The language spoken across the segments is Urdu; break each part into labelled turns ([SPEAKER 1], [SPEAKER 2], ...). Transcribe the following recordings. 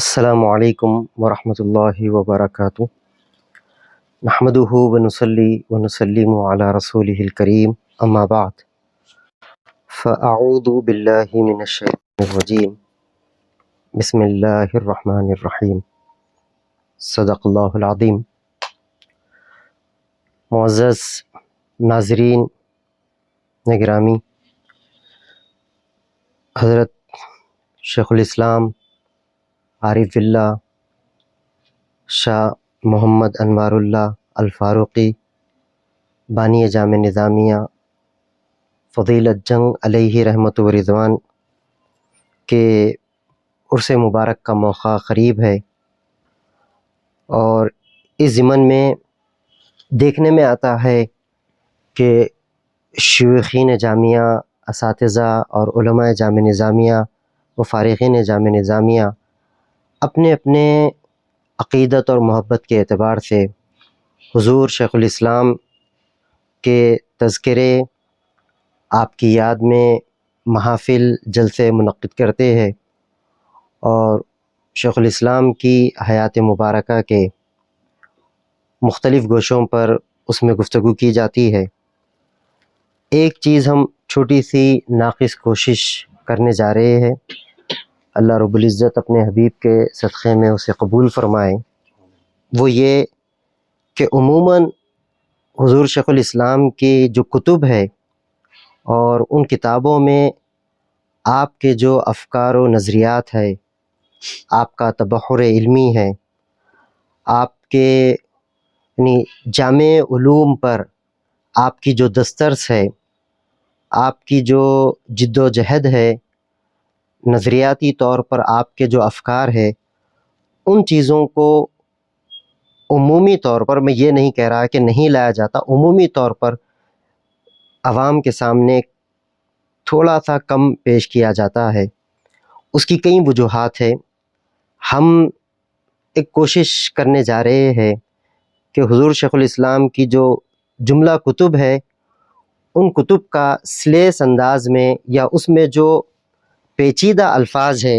[SPEAKER 1] السلام علیکم ورحمۃ اللہ وبرکاتہ۔ نحمدہ ونصلی ونسلم علی رسولہ الکریم، اما بعد، فاعوذ باللہ من الشیطان الرجیم، بسم اللہ الرحمن الرحیم، صدق اللہ العظیم۔ معزز ناظرین گرامی، حضرت شیخ الاسلام عارف اللہ شاہ محمد انوار اللہ الفاروقی بانی جامع نظامیہ فضیلت جنگ علیہ رحمت و رضوان کے عرس مبارک کا موقع قریب ہے، اور اس ضمن میں دیکھنے میں آتا ہے کہ شیوخین جامعہ، اساتذہ اور علماء جامع نظامیہ و فارغین جامع نظامیہ اپنے اپنے عقیدت اور محبت کے اعتبار سے حضور شیخ الاسلام کے تذکرے، آپ کی یاد میں محافل جلسے منعقد کرتے ہیں، اور شیخ الاسلام کی حیات مبارکہ کے مختلف گوشوں پر اس میں گفتگو کی جاتی ہے۔ ایک چیز ہم چھوٹی سی ناقص کوشش کرنے جا رہے ہیں، اللہ رب العزت اپنے حبیب کے صدقے میں اسے قبول فرمائے، وہ یہ کہ عموماً حضور شیخ الاسلام کی جو کتب ہے اور ان کتابوں میں آپ کے جو افکار و نظریات ہے، آپ کا تبحر علمی ہے، آپ کے یعنی جامع علوم پر آپ کی جو دسترس ہے، آپ کی جو جد و جہد ہے، نظریاتی طور پر آپ کے جو افکار ہے، ان چیزوں کو عمومی طور پر، میں یہ نہیں کہہ رہا کہ نہیں لایا جاتا، عمومی طور پر عوام کے سامنے تھوڑا سا کم پیش کیا جاتا ہے۔ اس کی کئی وجوہات ہیں۔ ہم ایک کوشش کرنے جا رہے ہیں کہ حضور شیخ الاسلام کی جو جملہ کتب ہے، ان کتب کا سلیس انداز میں، یا اس میں جو پیچیدہ الفاظ ہے،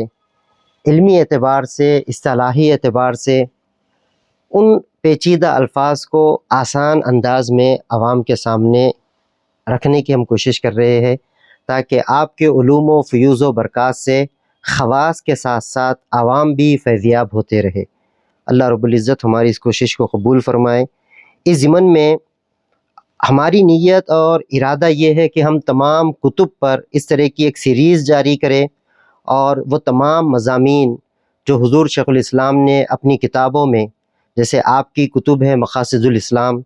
[SPEAKER 1] علمی اعتبار سے، اصطلاحی اعتبار سے، ان پیچیدہ الفاظ کو آسان انداز میں عوام کے سامنے رکھنے کی ہم کوشش کر رہے ہیں، تاکہ آپ کے علوم و فیوز و برکات سے خواص کے ساتھ ساتھ عوام بھی فیضیاب ہوتے رہے۔ اللہ رب العزت ہماری اس کوشش کو قبول فرمائے۔ اس ضمن میں ہماری نیت اور ارادہ یہ ہے کہ ہم تمام کتب پر اس طرح کی ایک سیریز جاری کریں، اور وہ تمام مضامین جو حضور شیخ الاسلام نے اپنی کتابوں میں، جیسے آپ کی کتب ہے مقاصد الاسلام،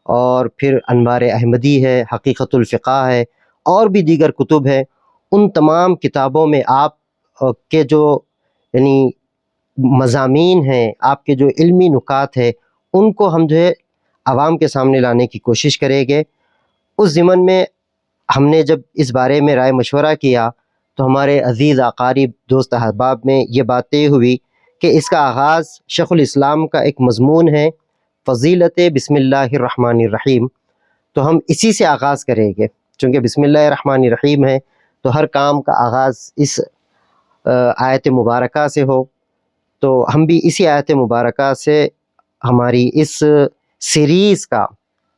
[SPEAKER 1] اور پھر انوار احمدی ہے، حقیقت الفقہ ہے، اور بھی دیگر کتب ہے، ان تمام کتابوں میں آپ کے جو یعنی مضامین ہیں، آپ کے جو علمی نکات ہے، ان کو ہم جو ہے عوام کے سامنے لانے کی کوشش کریں گے۔ اس ضمن میں ہم نے جب اس بارے میں رائے مشورہ کیا تو ہمارے عزیز اقارب، دوست احباب میں یہ بات طے ہوئی کہ اس کا آغاز شیخ الاسلام کا ایک مضمون ہے، فضیلت بسم اللہ الرحمن الرحیم، تو ہم اسی سے آغاز کریں گے۔ چونکہ بسم اللہ الرحمن الرحیم ہے تو ہر کام کا آغاز اس آیت مبارکہ سے ہو، تو ہم بھی اسی آیت مبارکہ سے ہماری اس سیریز کا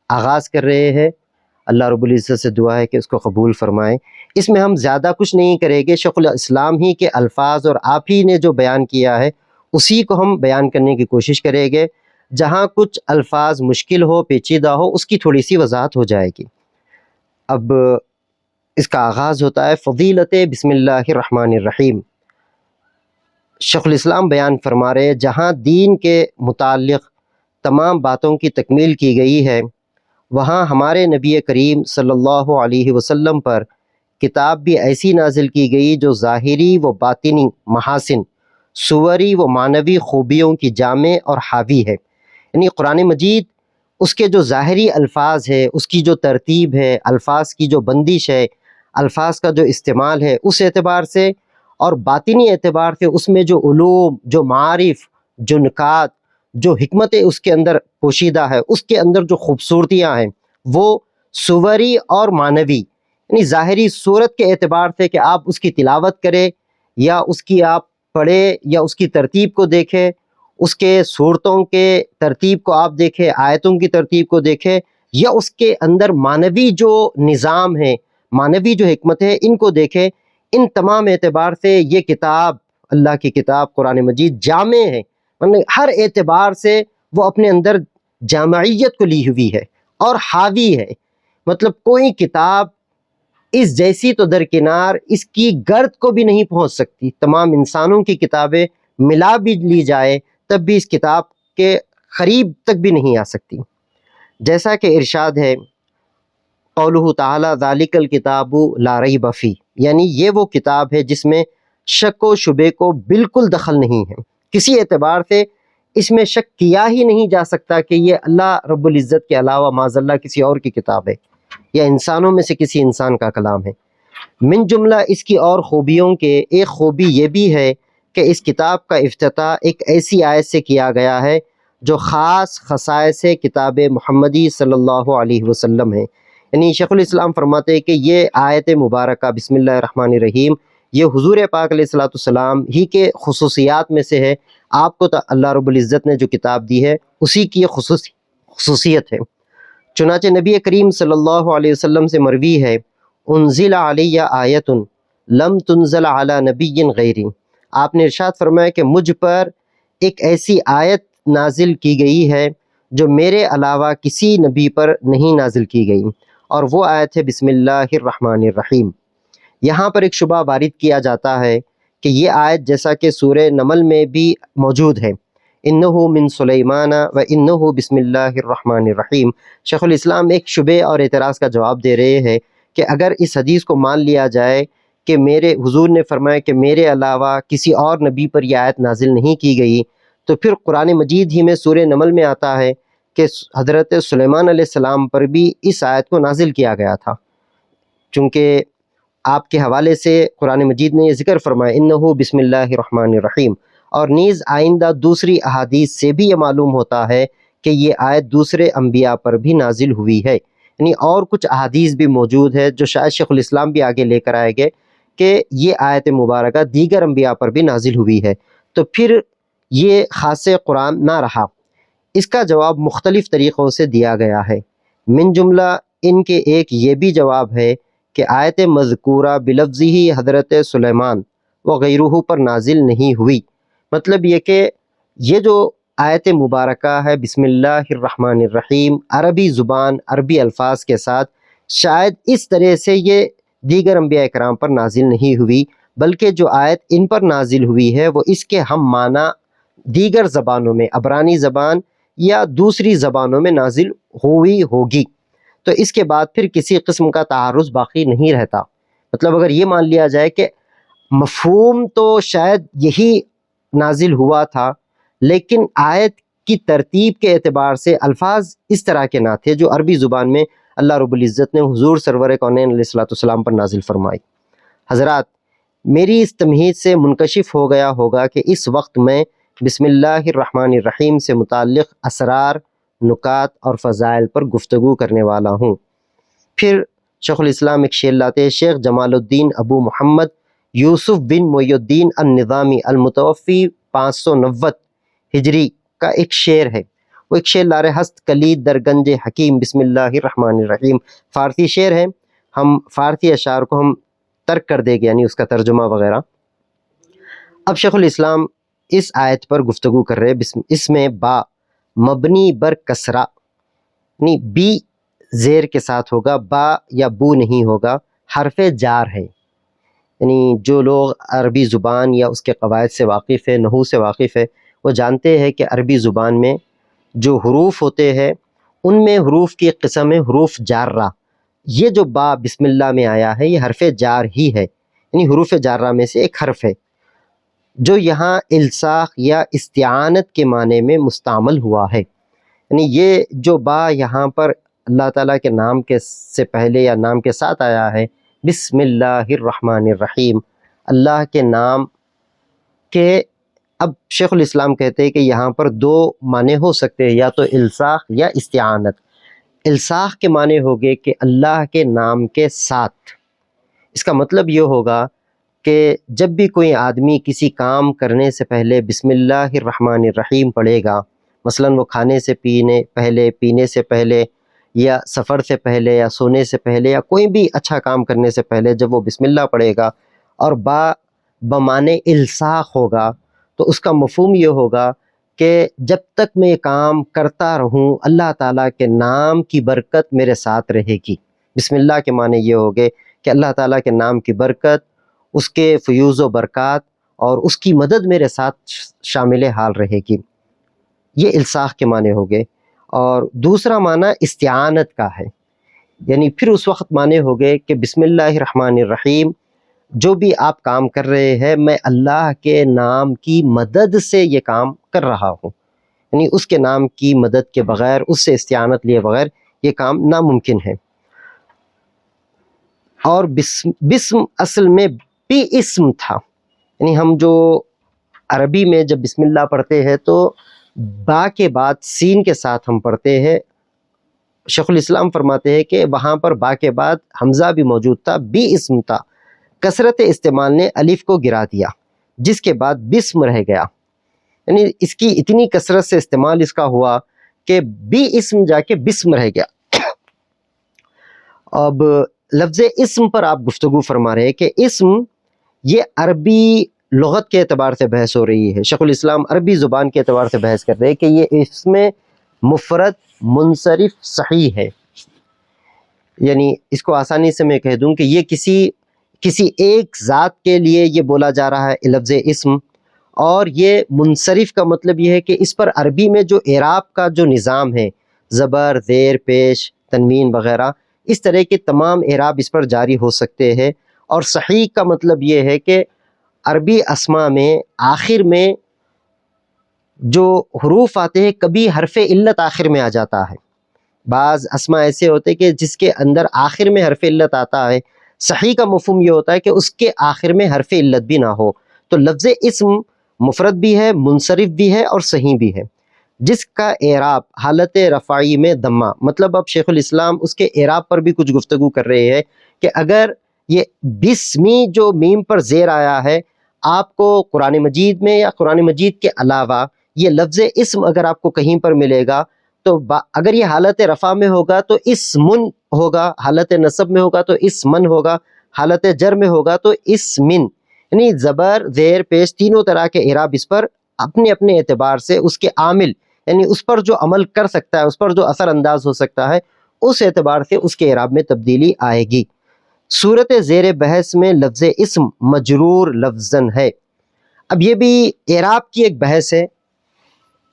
[SPEAKER 1] آغاز کر رہے ہیں۔ اللہ رب العزت سے دعا ہے کہ اس کو قبول فرمائیں۔ اس میں ہم زیادہ کچھ نہیں کریں گے، شیخ الاسلام ہی کے الفاظ اور آپ ہی نے جو بیان کیا ہے اسی کو ہم بیان کرنے کی کوشش کریں گے۔ جہاں کچھ الفاظ مشکل ہو، پیچیدہ ہو، اس کی تھوڑی سی وضاحت ہو جائے گی۔ اب اس کا آغاز ہوتا ہے فضیلت بسم اللہ الرحمن الرحیم۔ شیخ الاسلام بیان فرما رہے ہیں، جہاں دین کے متعلق تمام باتوں کی تکمیل کی گئی ہے، وہاں ہمارے نبی کریم صلی اللہ علیہ وسلم پر کتاب بھی ایسی نازل کی گئی جو ظاہری و باطنی محاسن، صوری و معنوی خوبیوں کی جامع اور حاوی ہے۔ یعنی قرآن مجید، اس کے جو ظاہری الفاظ ہے، اس کی جو ترتیب ہے، الفاظ کی جو بندش ہے، الفاظ کا جو استعمال ہے، اس اعتبار سے، اور باطنی اعتبار سے اس میں جو علوم، جو معارف، جو نکات، جو حکمتیں اس کے اندر پوشیدہ ہے، اس کے اندر جو خوبصورتیاں ہیں، وہ صوری اور معنوی، یعنی ظاہری صورت کے اعتبار سے کہ آپ اس کی تلاوت کریں یا اس کی آپ پڑھے یا اس کی ترتیب کو دیکھے، اس کے صورتوں کے ترتیب کو آپ دیکھیں، آیتوں کی ترتیب کو دیکھیں، یا اس کے اندر معنوی جو نظام ہے، معنوی جو حکمت ہے، ان کو دیکھیں، ان تمام اعتبار سے یہ کتاب، اللہ کی کتاب قرآن مجید جامع ہے، مطلب ہر اعتبار سے وہ اپنے اندر جامعیت کو لی ہوئی ہے اور حاوی ہے۔ مطلب کوئی کتاب اس جیسی تو درکنار اس کی گرد کو بھی نہیں پہنچ سکتی، تمام انسانوں کی کتابیں ملا بھی لی جائے تب بھی اس کتاب کے قریب تک بھی نہیں آ سکتی۔ جیسا کہ ارشاد ہے قولہ تعالی ذالک الکتاب لا ریب فیہ، یعنی یہ وہ کتاب ہے جس میں شک و شبے کو بالکل دخل نہیں ہے، کسی اعتبار سے اس میں شک کیا ہی نہیں جا سکتا کہ یہ اللہ رب العزت کے علاوہ معاذ اللہ کسی اور کی کتاب ہے یا انسانوں میں سے کسی انسان کا کلام ہے۔ من جملہ اس کی اور خوبیوں کے ایک خوبی یہ بھی ہے کہ اس کتاب کا افتتاح ایک ایسی آیت سے کیا گیا ہے جو خاص خصائص کتاب محمدی صلی اللہ علیہ وسلم ہے۔ یعنی شیخ الاسلام فرماتے ہیں کہ یہ آیت مبارکہ بسم اللہ الرحمن الرحیم یہ حضور پاک علیہ الصلوۃ والسلام ہی کے خصوصیات میں سے ہے، آپ کو تو اللہ رب العزت نے جو کتاب دی ہے اسی کی یہ خصوصیت ہے۔ چنانچہ نبی کریم صلی اللہ علیہ وسلم سے مروی ہے انزل علی آیت لم تنزل علی نبی غیری، آپ نے ارشاد فرمایا کہ مجھ پر ایک ایسی آیت نازل کی گئی ہے جو میرے علاوہ کسی نبی پر نہیں نازل کی گئی، اور وہ آیت ہے بسم اللہ الرحمن الرحیم۔ یہاں پر ایک شبہ وارد کیا جاتا ہے کہ یہ آیت جیسا کہ سورہ نمل میں بھی موجود ہے انہو من سلیمان و انہو بسم اللہ الرحمن الرحیم، شیخ الاسلام ایک شبہ اور اعتراض کا جواب دے رہے ہیں کہ اگر اس حدیث کو مان لیا جائے کہ میرے حضور نے فرمایا کہ میرے علاوہ کسی اور نبی پر یہ آیت نازل نہیں کی گئی، تو پھر قرآن مجید ہی میں سورہ نمل میں آتا ہے کہ حضرت سلیمان علیہ السلام پر بھی اس آیت کو نازل کیا گیا تھا، چونکہ آپ کے حوالے سے قرآن مجید نے یہ ذکر فرمایا انہو بسم اللہ الرحمن الرحیم، اور نیز آئندہ دوسری احادیث سے بھی یہ معلوم ہوتا ہے کہ یہ آیت دوسرے انبیاء پر بھی نازل ہوئی ہے، یعنی اور کچھ احادیث بھی موجود ہے جو شاید شیخ الاسلام بھی آگے لے کر آئے گے کہ یہ آیت مبارکہ دیگر انبیاء پر بھی نازل ہوئی ہے، تو پھر یہ خاص قرآن نہ رہا۔ اس کا جواب مختلف طریقوں سے دیا گیا ہے، من جملہ ان کے ایک یہ بھی جواب ہے کہ آیت مذکورہ بلفظی حضرت سلیمان وغیرہ پر نازل نہیں ہوئی، مطلب یہ کہ یہ جو آیت مبارکہ ہے بسم اللہ الرحمن الرحیم عربی زبان عربی الفاظ کے ساتھ شاید اس طرح سے یہ دیگر انبیاء کرام پر نازل نہیں ہوئی، بلکہ جو آیت ان پر نازل ہوئی ہے وہ اس کے ہم معنی دیگر زبانوں میں عبرانی زبان یا دوسری زبانوں میں نازل ہوئی ہوگی، تو اس کے بعد پھر کسی قسم کا تعارض باقی نہیں رہتا۔ مطلب اگر یہ مان لیا جائے کہ مفہوم تو شاید یہی نازل ہوا تھا لیکن آیت کی ترتیب کے اعتبار سے الفاظ اس طرح کے نہ تھے جو عربی زبان میں اللہ رب العزت نے حضور سرور کونین علیہ الصلوۃ والسلام پر نازل فرمائی۔ حضرات، میری اس تمہید سے منکشف ہو گیا ہوگا کہ اس وقت میں بسم اللہ الرحمن الرحیم سے متعلق اسرار، نکات اور فضائل پر گفتگو کرنے والا ہوں۔ پھر شیخ الاسلام ایک شعر لاتے ہیں، شیخ جمال الدین ابو محمد یوسف بن محی الدین النظامی المتوفی 590 ہجری کا ایک شعر ہے، وہ ایک شعر لا رہے ہست کلید در گنج حکیم بسم اللہ الرحمن الرحیم، فارسی شعر ہے، ہم فارسی اشعار کو ہم ترک کر دیں گے یعنی اس کا ترجمہ وغیرہ۔ اب شیخ الاسلام اس آیت پر گفتگو کر رہے ہیں، اس میں با مبنی بر کسرہ، یعنی بی زیر کے ساتھ ہوگا، با یا بو نہیں ہوگا، حرف جار ہے، یعنی جو لوگ عربی زبان یا اس کے قواعد سے واقف ہے، نحو سے واقف ہے، وہ جانتے ہیں کہ عربی زبان میں جو حروف ہوتے ہیں ان میں حروف کی قسم ہے حروف جارہ، یہ جو با بسم اللہ میں آیا ہے یہ حرف جار ہی ہے، یعنی حروف جارہ میں سے ایک حرف ہے جو یہاں الصاق یا استعانت کے معنی میں مستعمل ہوا ہے، یعنی یہ جو با یہاں پر اللہ تعالیٰ کے نام کے سے پہلے یا نام کے ساتھ آیا ہے بسم اللہ الرحمن الرحیم، اللہ کے نام کے، اب شیخ الاسلام کہتے ہیں کہ یہاں پر دو معنی ہو سکتے ہیں، یا تو الصاق یا استعانت۔ الصاق کے معنی ہوگے کہ اللہ کے نام کے ساتھ، اس کا مطلب یہ ہوگا کہ جب بھی کوئی آدمی کسی کام کرنے سے پہلے بسم اللہ الرحمن الرحیم پڑھے گا، مثلا وہ کھانے سے پینے سے پہلے یا سفر سے پہلے یا سونے سے پہلے یا کوئی بھی اچھا کام کرنے سے پہلے جب وہ بسم اللہ پڑھے گا اور بمعنی الصاق ہوگا، تو اس کا مفہوم یہ ہوگا کہ جب تک میں یہ کام کرتا رہوں اللہ تعالیٰ کے نام کی برکت میرے ساتھ رہے گی۔ بسم اللہ کے معنی یہ ہوگے کہ اللہ تعالیٰ کے نام کی برکت، اس کے فیوز و برکات اور اس کی مدد میرے ساتھ شامل حال رہے گی۔ یہ الصاق کے معنی ہوگے۔ اور دوسرا معنی استعانت کا ہے، یعنی پھر اس وقت معنی ہوگے کہ بسم اللہ الرحمن الرحیم، جو بھی آپ کام کر رہے ہیں میں اللہ کے نام کی مدد سے یہ کام کر رہا ہوں، یعنی اس کے نام کی مدد کے بغیر، اس سے استعانت لیے بغیر یہ کام ناممکن ہے۔ اور بسم اصل میں بھی اسم تھا، یعنی ہم جو عربی میں جب بسم اللہ پڑھتے ہیں تو با کے بعد سین کے ساتھ ہم پڑھتے ہیں۔ شیخ الاسلام فرماتے ہیں کہ وہاں پر با کے بعد حمزہ بھی موجود تھا، بھی اسم تھا، کثرت استعمال نے الف کو گرا دیا جس کے بعد بسم رہ گیا، یعنی اس کی اتنی کثرت سے استعمال اس کا ہوا کہ بھی اسم جا کے بسم رہ گیا۔ اب لفظ اسم پر آپ گفتگو فرما رہے ہیں کہ اسم یہ عربی لغت کے اعتبار سے بحث ہو رہی ہے۔ شیخ الاسلام عربی زبان کے اعتبار سے بحث کر رہے ہیں کہ یہ اسم مفرد منصرف صحیح ہے، یعنی اس کو آسانی سے میں کہہ دوں کہ یہ کسی ایک ذات کے لیے یہ بولا جا رہا ہے لفظ اسم، اور یہ منصرف کا مطلب یہ ہے کہ اس پر عربی میں جو اعراب کا جو نظام ہے، زبر، زیر، پیش، تنوین وغیرہ، اس طرح کے تمام اعراب اس پر جاری ہو سکتے ہیں۔ اور صحیح کا مطلب یہ ہے کہ عربی اسما میں آخر میں جو حروف آتے ہیں کبھی حرف علت آخر میں آ جاتا ہے، بعض اسما ایسے ہوتے کہ جس کے اندر آخر میں حرف علت آتا ہے، صحیح کا مفہوم یہ ہوتا ہے کہ اس کے آخر میں حرف علت بھی نہ ہو۔ تو لفظ اسم مفرد بھی ہے، منصرف بھی ہے اور صحیح بھی ہے، جس کا اعراب حالت رفعی میں ضمہ، مطلب اب شیخ الاسلام اس کے اعراب پر بھی کچھ گفتگو کر رہے ہیں کہ اگر یہ بسمی جو میم پر زیر آیا ہے، آپ کو قرآن مجید میں یا قرآن مجید کے علاوہ یہ لفظ اسم اگر آپ کو کہیں پر ملے گا تو اگر یہ حالت رفع میں ہوگا تو اسمن ہوگا، حالت نصب میں ہوگا تو اسمن ہوگا، حالت جر میں ہوگا تو اسمن، یعنی زبر، زیر، پیش تینوں طرح کے اعراب اس پر اپنے اپنے اعتبار سے اس کے عامل، یعنی اس پر جو عمل کر سکتا ہے، اس پر جو اثر انداز ہو سکتا ہے، اس اعتبار سے اس کے اعراب میں تبدیلی آئے گی۔ صورت زیر بحث میں لفظ اسم مجرور لفظاً ہے۔ اب یہ بھی اعراب کی ایک بحث ہے،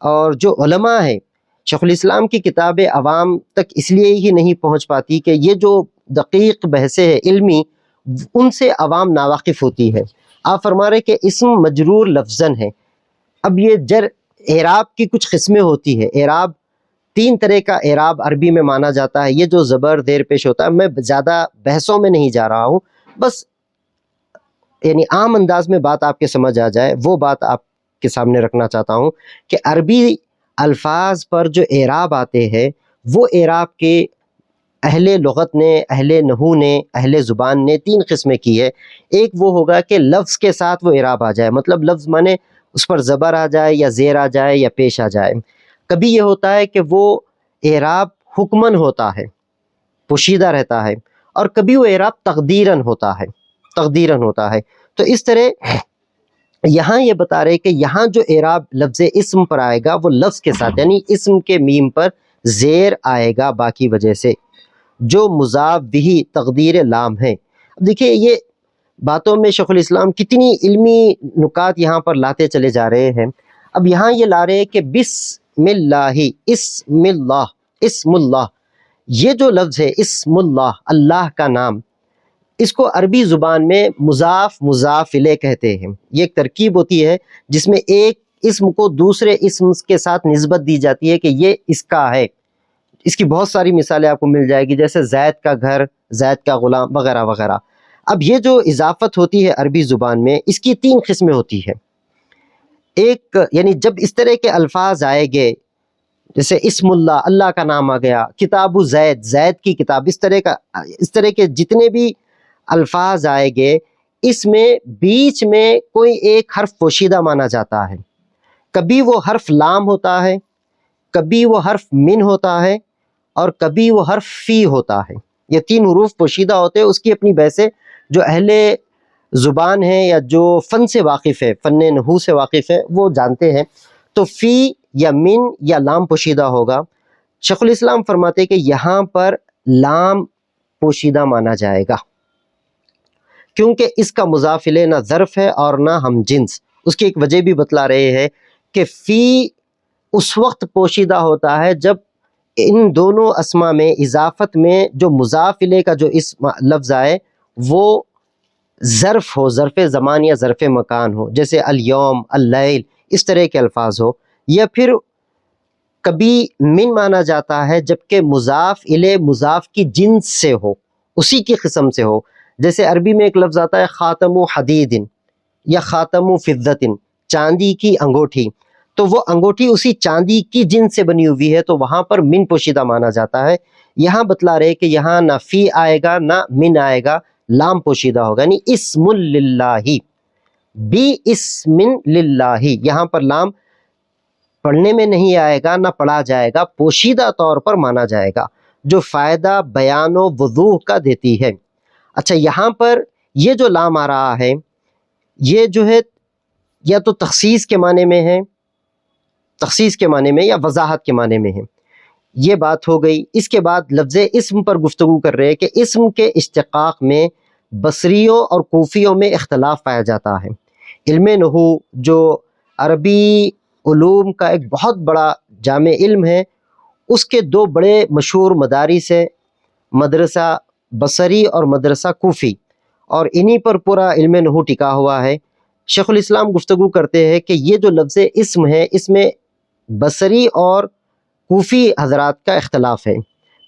[SPEAKER 1] اور جو علماء ہیں شیخ الاسلام کی کتاب عوام تک اس لیے ہی نہیں پہنچ پاتی کہ یہ جو دقیق بحثیں ہیں علمی، ان سے عوام ناواقف ہوتی ہے۔ آپ فرما رہے کہ اسم مجرور لفظاً ہے۔ اب یہ اعراب کی کچھ قسمیں ہوتی ہے۔ اعراب تین طرح کا اعراب عربی میں مانا جاتا ہے، یہ جو زبر، زیر، پیش ہوتا ہے، میں زیادہ بحثوں میں نہیں جا رہا ہوں، بس یعنی عام انداز میں بات آپ کے سمجھ آ جائے وہ بات آپ کے سامنے رکھنا چاہتا ہوں کہ عربی الفاظ پر جو اعراب آتے ہیں وہ اعراب کے اہل لغت نے، اہل نحو نے، اہل زبان نے تین قسمیں کی ہے۔ ایک وہ ہوگا کہ لفظ کے ساتھ وہ اعراب آ جائے، مطلب لفظ مانے اس پر زبر آ جائے یا زیر آ جائے یا پیش آ جائے۔ کبھی یہ ہوتا ہے کہ وہ اعراب حکمن ہوتا ہے، پوشیدہ رہتا ہے، اور کبھی وہ اعراب تقدیرن ہوتا ہے۔ تو اس طرح یہاں یہ بتا رہے کہ یہاں جو اعراب لفظ اسم پر آئے گا وہ لفظ کے ساتھ، یعنی اسم کے میم پر زیر آئے گا باقی وجہ سے، جو مضاف بھی تقدیر لام ہے۔ اب دیکھیے یہ باتوں میں شیخ الاسلام کتنی علمی نکات یہاں پر لاتے چلے جا رہے ہیں۔ اب یہاں یہ لا رہے کہ بسم اللہ، اسم اللہ، یہ جو لفظ ہے اسم اللہ، اللہ کا نام، اس کو عربی زبان میں مضاف الیہ کہتے ہیں۔ یہ ایک ترکیب ہوتی ہے جس میں ایک اسم کو دوسرے اسم کے ساتھ نسبت دی جاتی ہے کہ یہ اس کا ہے۔ اس کی بہت ساری مثالیں آپ کو مل جائے گی، جیسے زید کا گھر، زید کا غلام وغیرہ وغیرہ۔ اب یہ جو اضافت ہوتی ہے عربی زبان میں، اس کی تین قسمیں ہوتی ہے۔ ایک یعنی جب اس طرح کے الفاظ آئے گے، جیسے اسم اللہ، اللہ کا نام آ گیا، کتاب زید، زید کی کتاب، اس طرح کے جتنے بھی الفاظ آئے گے، اس میں بیچ میں کوئی ایک حرف پوشیدہ مانا جاتا ہے، کبھی وہ حرف لام ہوتا ہے، کبھی وہ حرف من ہوتا ہے، اور کبھی وہ حرف فی ہوتا ہے۔ یہ تین حروف پوشیدہ ہوتے ہیں۔ اس کی اپنی بحث ہے، جو اہل زبان ہے یا جو فن سے واقف ہے، فن نحو سے واقف ہے، وہ جانتے ہیں۔ تو فی یا من یا لام پوشیدہ ہوگا۔ شیخ الاسلام فرماتے ہیں کہ یہاں پر لام پوشیدہ مانا جائے گا، کیونکہ اس کا مضاف الیہ نہ ظرف ہے اور نہ ہم جنس۔ اس کی ایک وجہ بھی بتلا رہے ہیں کہ فی اس وقت پوشیدہ ہوتا ہے جب ان دونوں اسما میں اضافت میں جو مضاف الیہ کا جو اسم لفظ آئے وہ ظرف ہو، ظرف زمان یا ظرف مکان ہو، جیسے الیوم، اللیل، اس طرح کے الفاظ ہو۔ یا پھر کبھی من مانا جاتا ہے جبکہ مضاف الیہ مضاف کی جنس سے ہو، اسی کی قسم سے ہو۔ جیسے عربی میں ایک لفظ آتا ہے خاتم حدید یا خاتم فضت، چاندی کی انگوٹھی، تو وہ انگوٹھی اسی چاندی کی جنس سے بنی ہوئی ہے، تو وہاں پر من پوشیدہ مانا جاتا ہے۔ یہاں بتلا رہے کہ یہاں نہ فی آئے گا نہ من آئے گا، لام پوشیدہ ہوگا، یعنی اسم للہ، بی اسم للہ، یہاں پر لام پڑھنے میں نہیں آئے گا نہ پڑھا جائے گا، پوشیدہ طور پر مانا جائے گا، جو فائدہ بیان و وضوح کا دیتی ہے۔ اچھا، یہاں پر یہ جو لام آ رہا ہے یہ جو ہے یا تو تخصیص کے معنی میں ہے، تخصیص کے معنی میں، یا وضاحت کے معنی میں ہے۔ یہ بات ہو گئی۔ اس کے بعد لفظ اسم پر گفتگو کر رہے ہیں کہ اسم کے اشتقاق میں بصریوں اور کوفیوں میں اختلاف پایا جاتا ہے۔ علم نحو جو عربی علوم کا ایک بہت بڑا جامع علم ہے، اس کے دو بڑے مشہور مدارس ہیں، مدرسہ بصری اور مدرسہ کوفی، اور انہی پر پورا علم نحو ٹکا ہوا ہے۔ شیخ الاسلام گفتگو کرتے ہیں کہ یہ جو لفظ اسم ہے اس میں بصری اور کوفی حضرات کا اختلاف ہے۔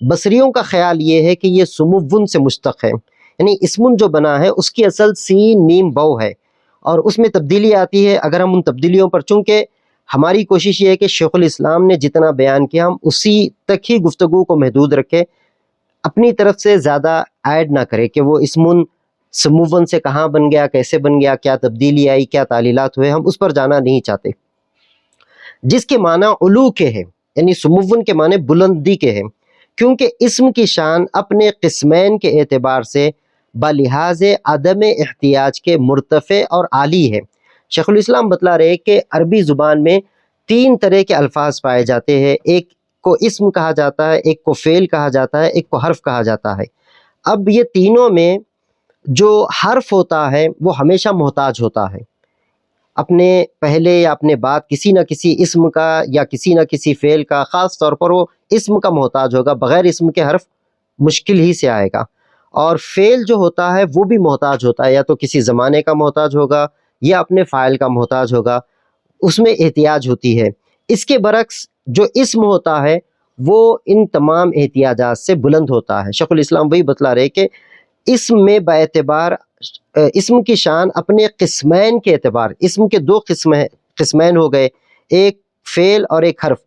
[SPEAKER 1] بصریوں کا خیال یہ ہے کہ یہ سمون سے مشتق ہے، یعنی اسمن جو بنا ہے اس کی اصل سین میم بو ہے، اور اس میں تبدیلی آتی ہے۔ اگر ہم ان تبدیلیوں پر، چونکہ ہماری کوشش یہ ہے کہ شیخ الاسلام نے جتنا بیان کیا ہم اسی تک ہی گفتگو کو محدود رکھیں، اپنی طرف سے زیادہ ایڈ نہ کرے کہ وہ اسمن سمون سے کہاں بن گیا، کیسے بن گیا، کیا تبدیلی آئی، کیا تعلیلات ہوئے، ہم اس پر جانا نہیں چاہتے۔ جس کے معنی علو کے ہیں، یعنی سمون کے معنی بلندی کے ہیں، کیونکہ اسم کی شان اپنے قسمین کے اعتبار سے بلحاظ عدم احتیاج کے مرتفع اور عالی ہے۔ شیخ الاسلام بتلا رہے کہ عربی زبان میں تین طرح کے الفاظ پائے جاتے ہیں، ایک کو اسم کہا جاتا ہے، ایک کو فعل کہا جاتا ہے، ایک کو حرف کہا جاتا ہے۔ اب یہ تینوں میں جو حرف ہوتا ہے وہ ہمیشہ محتاج ہوتا ہے، اپنے پہلے یا اپنے بعد کسی نہ کسی اسم کا یا کسی نہ کسی فعل کا، خاص طور پر وہ اسم کا محتاج ہوگا، بغیر اسم کے حرف مشکل ہی سے آئے گا۔ اور فعل جو ہوتا ہے وہ بھی محتاج ہوتا ہے، یا تو کسی زمانے کا محتاج ہوگا یا اپنے فاعل کا محتاج ہوگا، اس میں احتیاج ہوتی ہے۔ اس کے برعکس جو اسم ہوتا ہے وہ ان تمام احتیاجات سے بلند ہوتا ہے۔ شیخ الاسلام وہی بتلا رہے کہ اسم میں باعتبار اسم کی شان اپنے قسمین کے اعتبار، اسم کے دو قسمین ہو گئے، ایک فعل اور ایک حرف،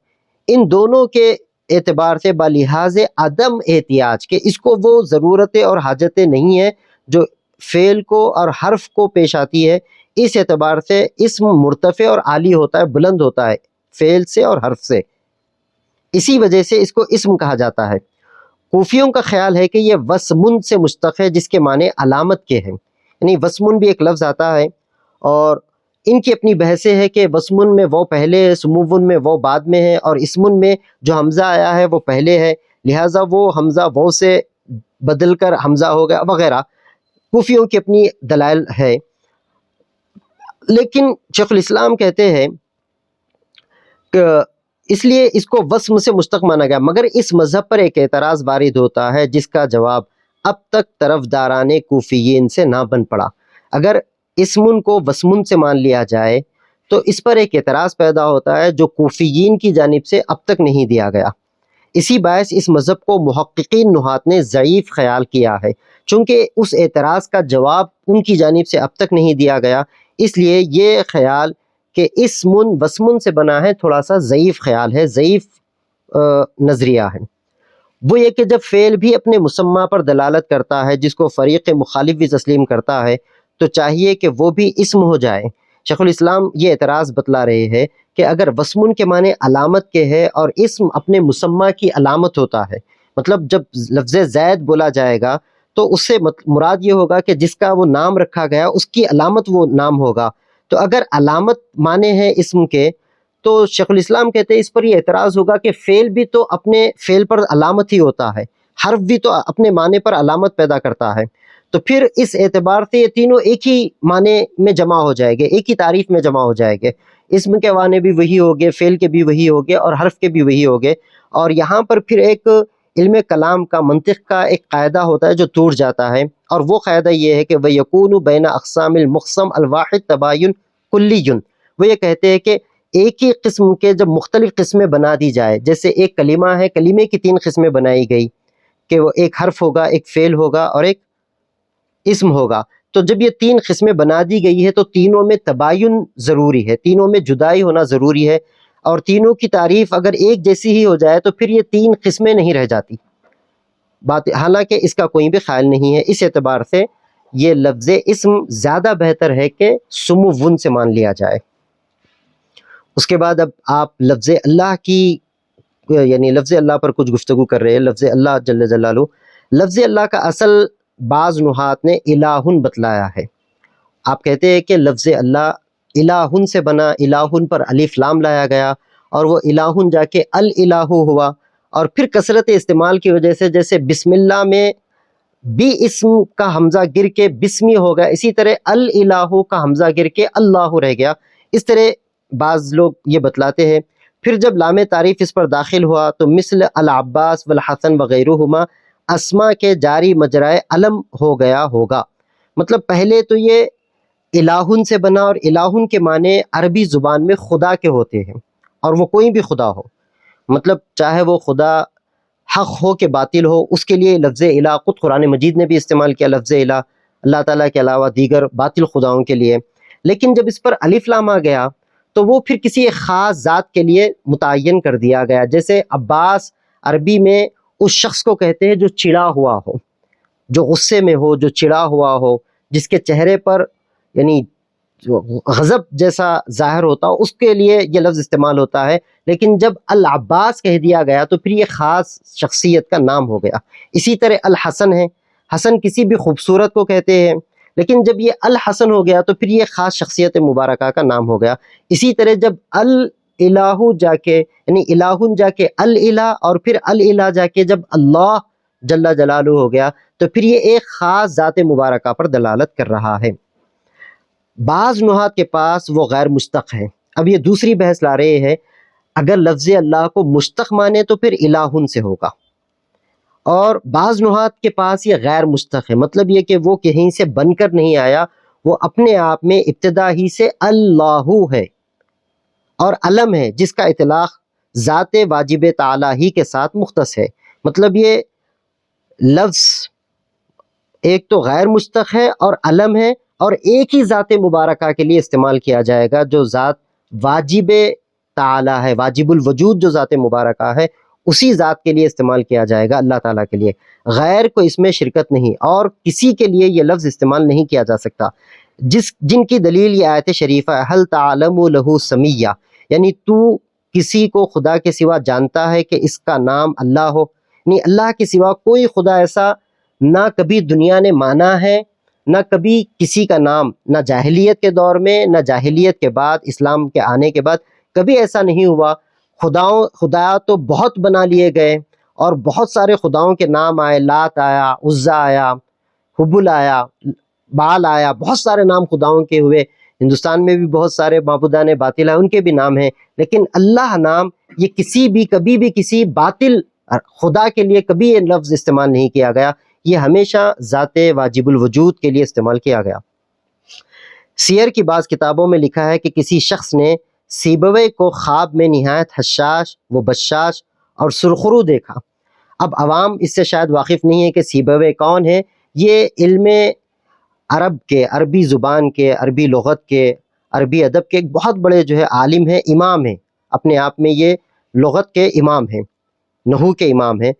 [SPEAKER 1] ان دونوں کے اعتبار سے بلحاظ عدم احتیاج کے اس کو وہ ضرورتیں اور حاجتیں نہیں ہیں جو فعل کو اور حرف کو پیش آتی ہے، اس اعتبار سے اسم مرتفع اور عالی ہوتا ہے، بلند ہوتا ہے فعل سے اور حرف سے، اسی وجہ سے اس کو اسم کہا جاتا ہے۔ کوفیوں کا خیال ہے کہ یہ وسمن سے مشتق ہے، جس کے معنی علامت کے ہیں، یعنی وسمن بھی ایک لفظ آتا ہے، اور ان کی اپنی بحثیں ہے کہ وسمن میں وہ پہلے ہے، سمون میں وہ بعد میں ہے، اور اسمن میں جو حمزہ آیا ہے وہ پہلے ہے، لہٰذا وہ حمزہ وہ سے بدل کر حمزہ ہو گیا وغیرہ۔ کوفیوں کی اپنی دلائل ہے، لیکن شیخ الاسلام کہتے ہیں کہ اس لیے اس کو وسم سے مشتق مانا گیا، مگر اس مذہب پر ایک اعتراض وارد ہوتا ہے جس کا جواب اب تک طرفداران کوفیین سے نہ بن پڑا۔ اگر اسمن کو وسمن سے مان لیا جائے تو اس پر ایک اعتراض پیدا ہوتا ہے جو کوفیین کی جانب سے اب تک نہیں دیا گیا۔ اسی باعث اس مذہب کو محققین نحات نے ضعیف خیال کیا ہے، چونکہ اس اعتراض کا جواب ان کی جانب سے اب تک نہیں دیا گیا، اس لیے یہ خیال کہ اسمن وسمن سے بنا ہے تھوڑا سا ضعیف خیال ہے، ضعیف نظریہ ہے۔ وہ یہ کہ جب فعل بھی اپنے مسمى پر دلالت کرتا ہے جس کو فریق مخالف بھی تسلیم کرتا ہے تو چاہیے کہ وہ بھی اسم ہو جائے۔ شیخ الاسلام یہ اعتراض بتلا رہے ہیں کہ اگر وسم کے معنی علامت کے ہے اور اسم اپنے مسمى کی علامت ہوتا ہے، مطلب جب لفظ زید بولا جائے گا تو اس سے مراد یہ ہوگا کہ جس کا وہ نام رکھا گیا اس کی علامت وہ نام ہوگا۔ تو اگر علامت معنی ہے اسم کے تو شیخ الاسلام کہتے ہیں اس پر یہ اعتراض ہوگا کہ فعل بھی تو اپنے فعل پر علامت ہی ہوتا ہے، حرف بھی تو اپنے معنی پر علامت پیدا کرتا ہے، تو پھر اس اعتبار سے یہ تینوں ایک ہی معنی میں جمع ہو جائے گے، ایک ہی تعریف میں جمع ہو جائے گے۔ اسم کے معنی بھی وہی ہوگے، فعل کے بھی وہی ہوگے اور حرف کے بھی وہی ہوگے۔ اور یہاں پر پھر ایک علم کلام کا، منطق کا ایک قاعدہ ہوتا ہے جو ٹوٹ جاتا ہے، اور وہ قاعدہ یہ ہے کہ وَيَكُونُ بَيْنَ أَقْسَامِ الْمُقْسَمِ الْوَاحِدِ تَبَايُنٌ كُلِّيٌّ۔ وہ یہ کہتے ہیں کہ ایک ہی قسم کے جب مختلف قسمیں بنا دی جائے، جیسے ایک کلمہ ہے، کلمے کی 3 قسمیں بنائی گئی کہ وہ ایک حرف ہوگا، ایک فعل ہوگا اور ایک اسم ہوگا، تو جب یہ 3 قسمیں بنا دی گئی ہے تو تینوں میں تباین ضروری ہے، تینوں میں جدائی ہونا ضروری ہے، اور تینوں کی تعریف اگر ایک جیسی ہی ہو جائے تو پھر یہ 3 قسمیں نہیں رہ جاتی بات، حالانکہ اس کا کوئی بھی خیال نہیں ہے۔ اس اعتبار سے یہ لفظ اسم زیادہ بہتر ہے کہ سمو سے مان لیا جائے۔ اس کے بعد اب آپ لفظ اللہ کی، یعنی لفظ اللہ پر کچھ گفتگو کر رہے ہیں۔ لفظ اللہ جل جلالہ، لفظ اللہ کا اصل بعض نحات نے الہن بتلایا ہے۔ آپ کہتے ہیں کہ لفظ اللہ الہن سے بنا، الہن پر الف لام لایا گیا اور وہ الہن جا کے الالہ ہوا، اور پھر کثرت استعمال کی وجہ سے جیسے بسم اللہ میں بھی اسم کا حمزہ گر کے بسمی ہو گیا، اسی طرح الالہ کا حمزہ گر کے اللہ رہ گیا۔ اس طرح بعض لوگ یہ بتلاتے ہیں۔ پھر جب لام تعریف اس پر داخل ہوا تو مثل العباس والحسن وغیرہما اسما کے جاری مجرائے علم ہو گیا ہوگا۔ مطلب پہلے تو یہ الہن سے بنا، اور الہن کے معنی عربی زبان میں خدا کے ہوتے ہیں، اور وہ کوئی بھی خدا ہو، مطلب چاہے وہ خدا حق ہو کہ باطل ہو، اس کے لیے لفظ الہ خود قرآن مجید نے بھی استعمال کیا، لفظ الہ اللہ تعالیٰ کے علاوہ دیگر باطل خداؤں کے لیے۔ لیکن جب اس پر الف لام آ گیا تو وہ پھر کسی ایک خاص ذات کے لیے متعین کر دیا گیا، جیسے عباس عربی میں اس شخص کو کہتے ہیں جو چڑا ہوا ہو، جو غصے میں ہو، جو چڑا ہوا ہو، جس کے چہرے پر یعنی جو غضب جیسا ظاہر ہوتا ہو، اس کے لیے یہ لفظ استعمال ہوتا ہے۔ لیکن جب العباس کہہ دیا گیا تو پھر یہ خاص شخصیت کا نام ہو گیا۔ اسی طرح الحسن ہے، حسن کسی بھی خوبصورت کو کہتے ہیں، لیکن جب یہ الحسن ہو گیا تو پھر یہ خاص شخصیت مبارکہ کا نام ہو گیا۔ اسی طرح جب الہ جا کے یعنی الہن جا کے الالہ، اور پھر الالہ جا کے جب اللہ جل جلالہ ہو گیا تو پھر یہ ایک خاص ذات مبارکہ پر دلالت کر رہا ہے۔ بعض نحات کے پاس وہ غیر مشتق ہے۔ اب یہ دوسری بحث لا رہے ہیں، اگر لفظ اللہ کو مشتق مانے تو پھر الہن سے ہوگا، اور بعض نحات کے پاس یہ غیر مشتق ہے، مطلب یہ کہ وہ کہیں سے بن کر نہیں آیا، وہ اپنے آپ میں ابتدا ہی سے اللہ ہے اور علم ہے، جس کا اطلاق ذات واجب تعالی ہی کے ساتھ مختص ہے۔ مطلب یہ لفظ ایک تو غیر مشتق ہے اور علم ہے، اور ایک ہی ذات مبارکہ کے لیے استعمال کیا جائے گا جو ذات واجب تعالی ہے، واجب الوجود جو ذات مبارکہ ہے، اسی ذات کے لیے استعمال کیا جائے گا، اللہ تعالیٰ کے لیے۔ غیر کو اس میں شرکت نہیں، اور کسی کے لیے یہ لفظ استعمال نہیں کیا جا سکتا۔ جن کی دلیل یہ آیت شریفہ ہے، هل تعلم له سمیہ، یعنی تو کسی کو خدا کے سوا جانتا ہے کہ اس کا نام اللہ ہو، یعنی اللہ کے سوا کوئی خدا ایسا نہ کبھی دنیا نے مانا ہے، نہ کبھی کسی کا نام، نہ جاہلیت کے دور میں، نہ جاہلیت کے بعد، اسلام کے آنے کے بعد کبھی ایسا نہیں ہوا۔ خدا تو بہت بنا لیے گئے، اور بہت سارے خداؤں کے نام آئے، لات آیا، عزا آیا، حبل آیا، بال آیا، بہت سارے نام خداؤں کے ہوئے۔ ہندوستان میں بھی بہت سارے معبودان باطل ہیں، ان کے بھی نام ہیں، لیکن اللہ نام یہ کبھی بھی کسی باطل خدا کے لیے کبھی یہ لفظ استعمال نہیں کیا گیا، یہ ہمیشہ ذات واجب الوجود کے لیے استعمال کیا گیا۔ سیر کی بعض کتابوں میں لکھا ہے کہ کسی شخص نے سیبوے کو خواب میں نہایت حشاش و بشاش اور سرخرو دیکھا۔ اب عوام اس سے شاید واقف نہیں ہے کہ سیبوے کون ہے۔ یہ علم عرب کے، عربی زبان کے، عربی لغت کے، عربی ادب کے ایک بہت بڑے جو ہے عالم ہیں، امام ہیں، اپنے آپ میں یہ لغت کے امام ہیں، نحو کے امام ہیں۔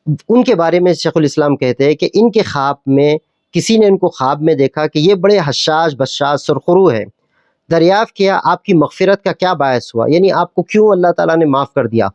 [SPEAKER 1] ان کے بارے میں شیخ الاسلام کہتے ہیں کہ ان کے خواب میں کسی نے ان کو خواب میں دیکھا کہ یہ بڑے حشاش بشاش سرخرو ہے، دریافت کیا آپ کی مغفرت کا کیا باعث ہوا، یعنی آپ کو کیوں اللہ تعالیٰ نے معاف کر دیا؟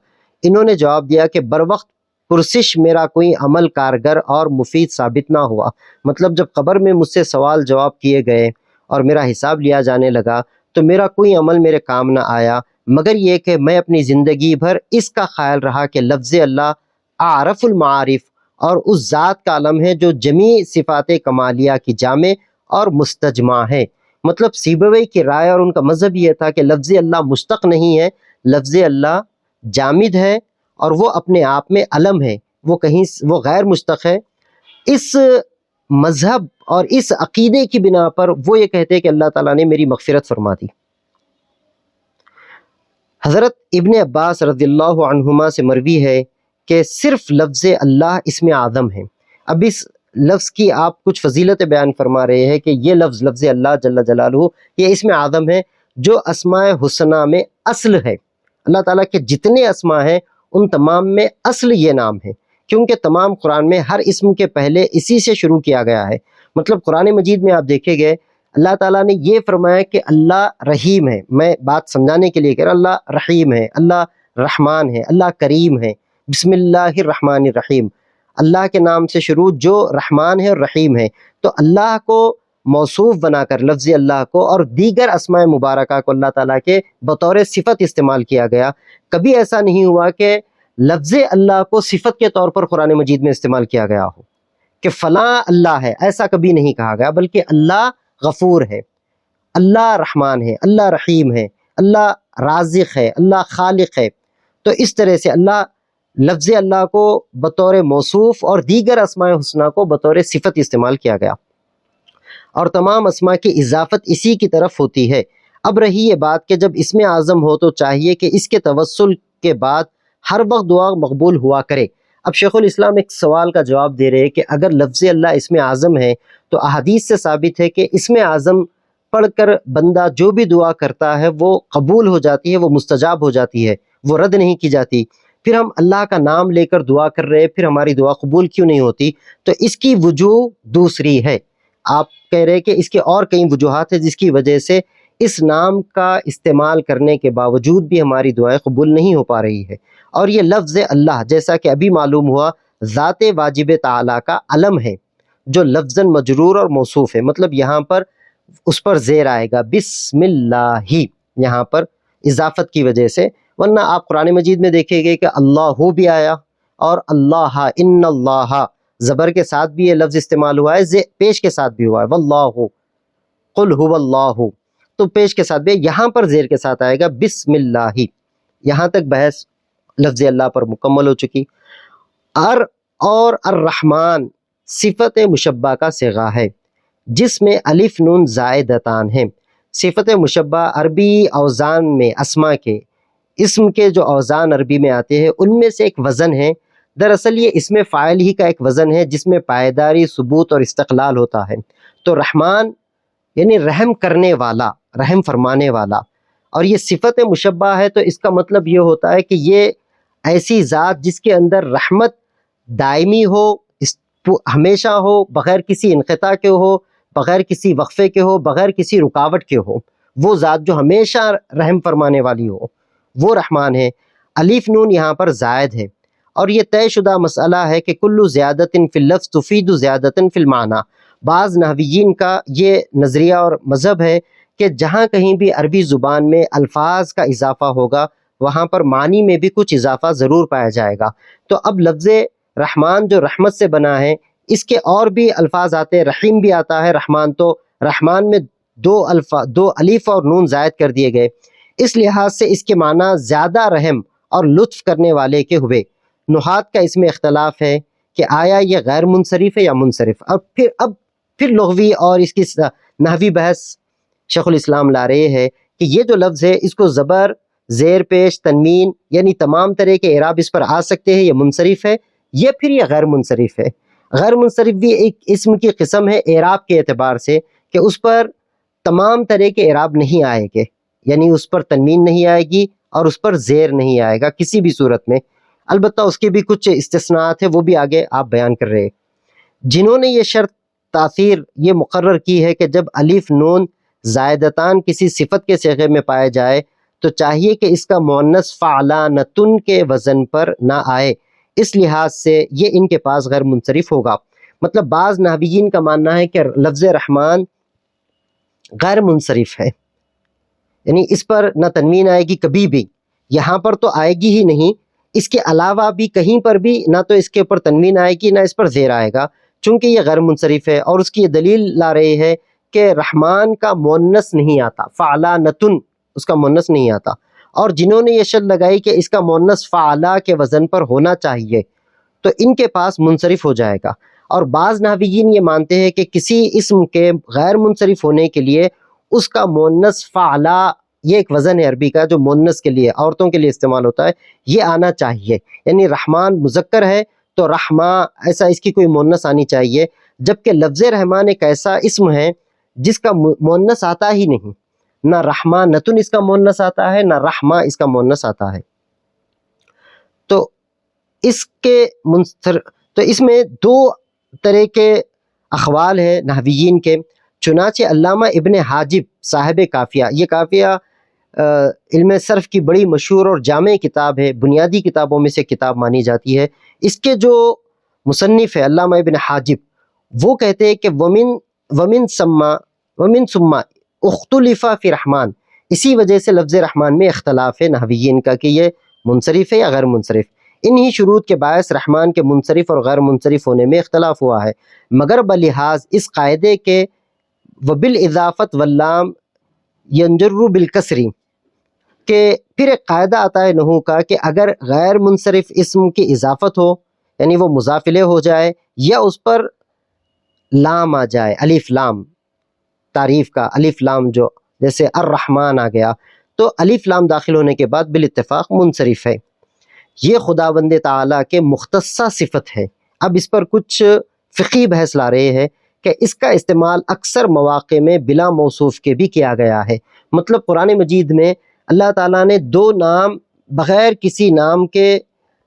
[SPEAKER 1] انہوں نے جواب دیا کہ بروقت پرسش میرا کوئی عمل کارگر اور مفید ثابت نہ ہوا، مطلب جب قبر میں مجھ سے سوال جواب کیے گئے اور میرا حساب لیا جانے لگا تو میرا کوئی عمل میرے کام نہ آیا، مگر یہ کہ میں اپنی زندگی بھر اس کا خیال رہا کہ لفظ اللہ اعرف المعارف اور اس ذات کا علم ہے جو جمیع صفات کمالیہ کی جامع اور مستجمع ہے۔ مطلب سیبوی کی رائے اور ان کا مذہب یہ تھا کہ لفظ اللہ مشتق نہیں ہے، لفظ اللہ جامد ہے اور وہ اپنے آپ میں علم ہے، وہ غیر مشتق ہے۔ اس مذہب اور اس عقیدے کی بنا پر وہ یہ کہتے ہیں کہ اللہ تعالیٰ نے میری مغفرت فرما دی۔ حضرت ابن عباس رضی اللہ عنہما سے مروی ہے کہ صرف لفظ اللہ اسم اعظم ہے۔ اب اس لفظ کی آپ کچھ فضیلت بیان فرما رہے ہیں کہ یہ لفظ اللہ جل جلالہ یہ اسم اعظم ہے جو اسماء حسنہ میں اصل ہے۔ اللہ تعالیٰ کے جتنے اسماء ہیں ان تمام میں اصل یہ نام ہے، کیونکہ تمام قرآن میں ہر اسم کے پہلے اسی سے شروع کیا گیا ہے۔ مطلب قرآن مجید میں آپ دیکھیں گے اللہ تعالیٰ نے یہ فرمایا کہ اللہ رحیم ہے، میں بات سمجھانے کے لیے کہہ رہا ہوں، اللہ رحیم ہے، اللہ رحمان ہے، اللہ کریم ہے۔ بسم اللہ الرحمن الرحیم، اللہ کے نام سے شروع جو رحمان ہے اور رحیم ہے۔ تو اللہ کو موصوف بنا کر لفظ اللہ کو اور دیگر اسماء مبارکہ کو اللہ تعالیٰ کے بطور صفت استعمال کیا گیا۔ کبھی ایسا نہیں ہوا کہ لفظ اللہ کو صفت کے طور پر قرآن مجید میں استعمال کیا گیا ہو کہ فلاں اللہ ہے، ایسا کبھی نہیں کہا گیا، بلکہ اللہ غفور ہے، اللہ رحمان ہے، اللہ رحیم ہے، اللہ رازق ہے، اللہ خالق ہے۔ تو اس طرح سے لفظ اللہ کو بطور موصوف اور دیگر اسماء حسنہ کو بطور صفت استعمال کیا گیا، اور تمام اسماء کی اضافت اسی کی طرف ہوتی ہے۔ اب رہی یہ بات کہ جب اسم اعظم ہو تو چاہیے کہ اس کے توسل کے بعد ہر وقت دعا مقبول ہوا کرے۔ اب شیخ الاسلام ایک سوال کا جواب دے رہے ہیں کہ اگر لفظ اللہ اسم اعظم ہے تو احادیث سے ثابت ہے کہ اسم اعظم پڑھ کر بندہ جو بھی دعا کرتا ہے وہ قبول ہو جاتی ہے، وہ مستجاب ہو جاتی ہے، وہ رد نہیں کی جاتی۔ پھر ہم اللہ کا نام لے کر دعا کر رہے ہیں، پھر ہماری دعا قبول کیوں نہیں ہوتی؟ تو اس کی وجوہ دوسری ہے۔ آپ کہہ رہے کہ اس کے اور کئی وجوہات ہیں جس کی وجہ سے اس نام کا استعمال کرنے کے باوجود بھی ہماری دعائیں قبول نہیں ہو پا رہی ہے۔ اور یہ لفظ اللہ جیسا کہ ابھی معلوم ہوا ذات واجب تعالیٰ کا علم ہے جو لفظاً مجرور اور موصوف ہے، مطلب یہاں پر اس پر زیر آئے گا بسم اللہ یہاں پر اضافت کی وجہ سے، ورنہ آپ قرآن مجید میں دیکھیں گے کہ اللہ بھی آیا اور اللہ ان اللہ زبر کے ساتھ بھی یہ لفظ استعمال ہوا ہے، پیش کے ساتھ بھی ہوا ہے، واللہ قل هو اللہ، تو پیش کے ساتھ بھی، یہاں پر زیر کے ساتھ آئے گا بسم اللہ۔ یہاں تک بحث لفظ اللہ پر مکمل ہو چکی۔ اور الرحمن صفت مشبہ کا صیغہ ہے جس میں الف نون زائدتان ہیں۔ صفت مشبہ عربی اوزان میں اسماء کے اسم کے جو اوزان عربی میں آتے ہیں ان میں سے ایک وزن ہے۔ دراصل یہ اسم فاعل ہی کا ایک وزن ہے جس میں پائیداری، ثبوت اور استقلال ہوتا ہے۔ تو رحمان یعنی رحم کرنے والا، رحم فرمانے والا، اور یہ صفت مشبہ ہے تو اس کا مطلب یہ ہوتا ہے کہ یہ ایسی ذات جس کے اندر رحمت دائمی ہو، ہمیشہ ہو، بغیر کسی انقطاع کے ہو، بغیر کسی وقفے کے ہو، بغیر کسی رکاوٹ کے ہو، وہ ذات جو ہمیشہ رحم فرمانے والی ہو وہ رحمان ہے۔ الف نون یہاں پر زائد ہے، اور یہ طے شدہ مسئلہ ہے کہ کل زیادت فی اللفظ تفید زیادت فی المعنی۔ بعض نحویین کا یہ نظریہ اور مذہب ہے کہ جہاں کہیں بھی عربی زبان میں الفاظ کا اضافہ ہوگا وہاں پر معنی میں بھی کچھ اضافہ ضرور پایا جائے گا۔ تو اب لفظ رحمان جو رحمت سے بنا ہے اس کے اور بھی الفاظ آتے ہیں، رحیم بھی آتا ہے، رحمان، تو رحمان میں دو الف اور نون زائد کر دیے گئے، اس لحاظ سے اس کے معنی زیادہ رحم اور لطف کرنے والے کے ہوئے۔ نحات کا اس میں اختلاف ہے کہ آیا یہ غیر منصرف ہے یا منصرف۔ اب پھر لغوی اور اس کی نحوی بحث شیخ الاسلام لا رہے ہیں کہ یہ جو لفظ ہے اس کو زبر، زیر پیش، تنوین یعنی تمام طرح کے اعراب اس پر آ سکتے ہیں، یہ منصرف ہے، یہ پھر یہ غیر منصرف ہے۔ غیر منصرف بھی ایک اسم کی قسم ہے اعراب کے اعتبار سے کہ اس پر تمام طرح کے اعراب نہیں آئے گے، یعنی اس پر تنوین نہیں آئے گی اور اس پر زیر نہیں آئے گا کسی بھی صورت میں، البتہ اس کے بھی کچھ استثناءات ہیں وہ بھی آگے آپ بیان کر رہے ہیں۔ جنہوں نے یہ شرط تاثیر یہ مقرر کی ہے کہ جب الف نون زائدتان کسی صفت کے صیغے میں پائے جائے تو چاہیے کہ اس کا مؤنث فعلانتن کے وزن پر نہ آئے، اس لحاظ سے یہ ان کے پاس غیر منصرف ہوگا۔ مطلب بعض نحویین کا ماننا ہے کہ لفظ رحمان غیر منصرف ہے، یعنی اس پر نہ تنوین آئے گی کبھی بھی، یہاں پر تو آئے گی ہی نہیں، اس کے علاوہ بھی کہیں پر بھی نہ تو اس کے اوپر تنوین آئے گی نہ اس پر زیر آئے گا، چونکہ یہ غیر منصرف ہے۔ اور اس کی یہ دلیل لا رہے ہیں کہ رحمان کا مؤنث نہیں آتا، فعلانتن اس کا مؤنث نہیں آتا، اور جنہوں نے یہ شرط لگائی کہ اس کا مؤنث فعلا کے وزن پر ہونا چاہیے تو ان کے پاس منصرف ہو جائے گا۔ اور بعض نحویین یہ مانتے ہیں کہ کسی اسم کے غیر منصرف ہونے کے لیے اس کا مؤنث فعلا، یہ ایک وزن ہے عربی کا جو مؤنث کے لیے عورتوں کے لیے استعمال ہوتا ہے، یہ آنا چاہیے، یعنی رحمان مذکر ہے تو رحمہ ایسا اس کی کوئی مؤنث آنی چاہیے، جبکہ لفظ رحمان ایک ایسا اسم ہے جس کا مؤنث آتا ہی نہیں، نہ رحمانتن اس کا مؤنث آتا ہے نہ رحمہ اس کا مؤنث آتا ہے۔ تو اس میں دو طرح کے اقوال ہیں نحویین کے، چنانچہ علامہ ابن حاجب صاحب کافیہ، یہ کافیہ علم صرف کی بڑی مشہور اور جامع کتاب ہے، بنیادی کتابوں میں سے کتاب مانی جاتی ہے، اس کے جو مصنف ہے علامہ ابن حاجب وہ کہتے ہیں کہ ومن ثم اختلف فی رحمان، اسی وجہ سے لفظ رحمان میں اختلاف ہے نحویین کا کہ یہ منصرف ہے یا غیر منصرف، انہی شروط کے باعث رحمان کے منصرف اور غیر منصرف ہونے میں اختلاف ہوا ہے، مگر بلحاظ اس قاعدے کے وبالاضافت واللام ینجر بالکسری، کہ پھر ایک قاعدہ آتا ہے نحو کا کہ اگر غیر منصرف اسم کی اضافت ہو یعنی وہ مضاف الیہ ہو جائے یا اس پر لام آ جائے، الف لام تعریف کا الف لام، جو جیسے الرحمن آ گیا تو الف لام داخل ہونے کے بعد بالاتفاق منصرف ہے، یہ خداوند تعالیٰ کے مختصہ صفت ہے۔ اب اس پر کچھ فقہی بحث لا رہے ہیں کہ اس کا استعمال اکثر مواقع میں بلا موصوف کے بھی کیا گیا ہے، مطلب قرآن مجید میں اللہ تعالیٰ نے دو نام بغیر کسی نام کے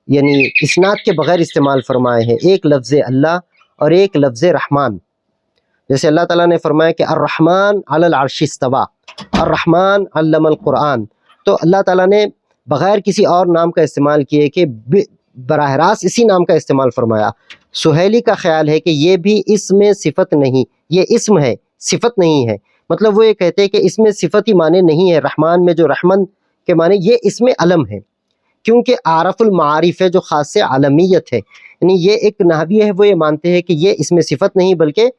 [SPEAKER 1] یعنی اسناد کے بغیر استعمال فرمائے ہیں، ایک لفظ اللہ اور ایک لفظ رحمان، جیسے اللہ تعالیٰ نے فرمایا کہ الرحمن علی العرش استویٰ، الرحمن علم القرآن، تو اللہ تعالیٰ نے بغیر کسی اور نام کا استعمال کیے کہ براہ راست اسی نام کا استعمال فرمایا۔ سہیلی کا خیال ہے کہ یہ بھی اسم صفت نہیں، یہ اسم ہے صفت نہیں ہے، مطلب وہ یہ کہتے ہیں کہ اس میں صفتی معنی نہیں ہے، رحمان میں جو رحمن کے معنی یہ اسم علم ہے، کیونکہ عارف المعارف ہے جو خاص عالمیت ہے، یعنی یہ ایک نحوی ہے وہ یہ مانتے ہیں کہ یہ اس میں صفت نہیں بلکہ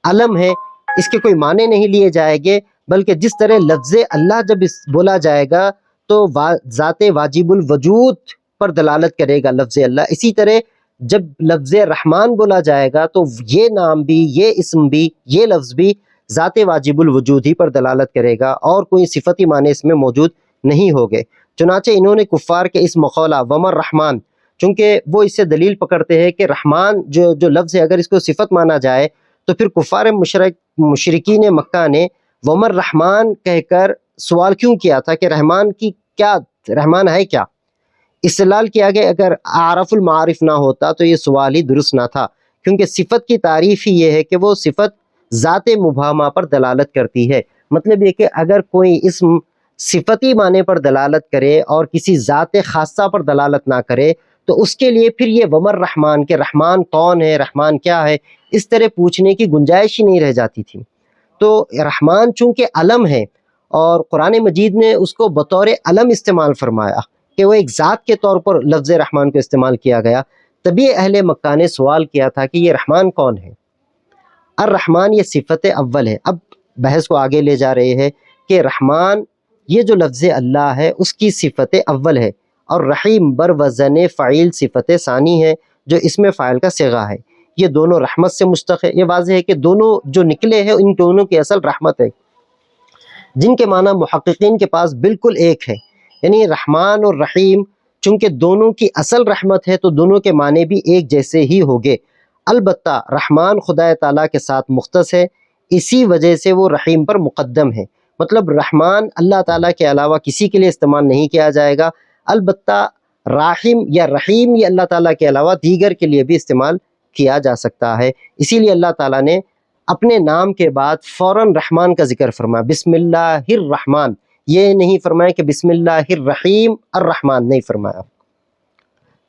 [SPEAKER 1] علم ہے، اس کے کوئی معنی نہیں لیے جائیں گے، بلکہ جس طرح لفظ اللہ جب بولا جائے گا تو ذات واجب الوجود پر دلالت کرے گا لفظ اللہ، اسی طرح جب لفظ رحمان بولا جائے گا تو یہ نام بھی، یہ اسم بھی، یہ لفظ بھی ذات واجب الوجود ہی پر دلالت کرے گا اور کوئی صفتی معنی اس میں موجود نہیں ہوگے۔ چنانچہ انہوں نے کفار کے اس مقولہ ومر رحمان، چونکہ وہ اس سے دلیل پکڑتے ہیں کہ رحمان جو لفظ ہے اگر اس کو صفت مانا جائے تو پھر کفار مشرکین مکہ نے ومر رحمان کہہ کر سوال کیوں کیا تھا کہ رحمان کی کیا، رحمان ہے کیا؟ استدلال کیا گیا اگر عارف المعارف نہ ہوتا تو یہ سوال ہی درست نہ تھا، کیونکہ صفت کی تعریف ہی یہ ہے کہ وہ صفت ذات مبہمہ پر دلالت کرتی ہے، مطلب یہ کہ اگر کوئی اسم صفتی معنی پر دلالت کرے اور کسی ذات خاصہ پر دلالت نہ کرے تو اس کے لیے پھر یہ ومر رحمان کہ رحمان کون ہے، رحمان کیا ہے، اس طرح پوچھنے کی گنجائش ہی نہیں رہ جاتی تھی۔ تو رحمان چونکہ علم ہے اور قرآن مجید نے اس کو بطور علم استعمال فرمایا کہ وہ ایک ذات کے طور پر لفظ رحمان کو استعمال کیا گیا، تبھی اہل مکہ نے سوال کیا تھا کہ یہ رحمان کون ہے۔ الرحمان یہ صفت اول ہے، اب بحث کو آگے لے جا رہے ہیں کہ رحمان یہ جو لفظ اللہ ہے اس کی صفت اول ہے، اور رحیم بر وزن فعیل صفت ثانی ہے جو اس میں فاعل کا صیغہ ہے، یہ دونوں رحمت سے مشتق ہے۔ یہ واضح ہے کہ دونوں جو نکلے ہیں ان دونوں کی اصل رحمت ہے، جن کے معنی محققین کے پاس بالکل ایک ہے، یعنی رحمان اور رحیم چونکہ دونوں کی اصل رحمت ہے تو دونوں کے معنی بھی ایک جیسے ہی ہوگے، البتہ رحمان خدا تعالیٰ کے ساتھ مختص ہے، اسی وجہ سے وہ رحیم پر مقدم ہے، مطلب رحمان اللہ تعالیٰ کے علاوہ کسی کے لیے استعمال نہیں کیا جائے گا، البتہ راحم یا رحیم یہ اللہ تعالیٰ کے علاوہ دیگر کے لیے بھی استعمال کیا جا سکتا ہے، اسی لیے اللہ تعالیٰ نے اپنے نام کے بعد فوراً رحمان کا ذکر فرمایا، بسم اللہ الرحمن، یہ نہیں فرمایا کہ بسم اللہ الرحیم الرحمن، نہیں فرمایا،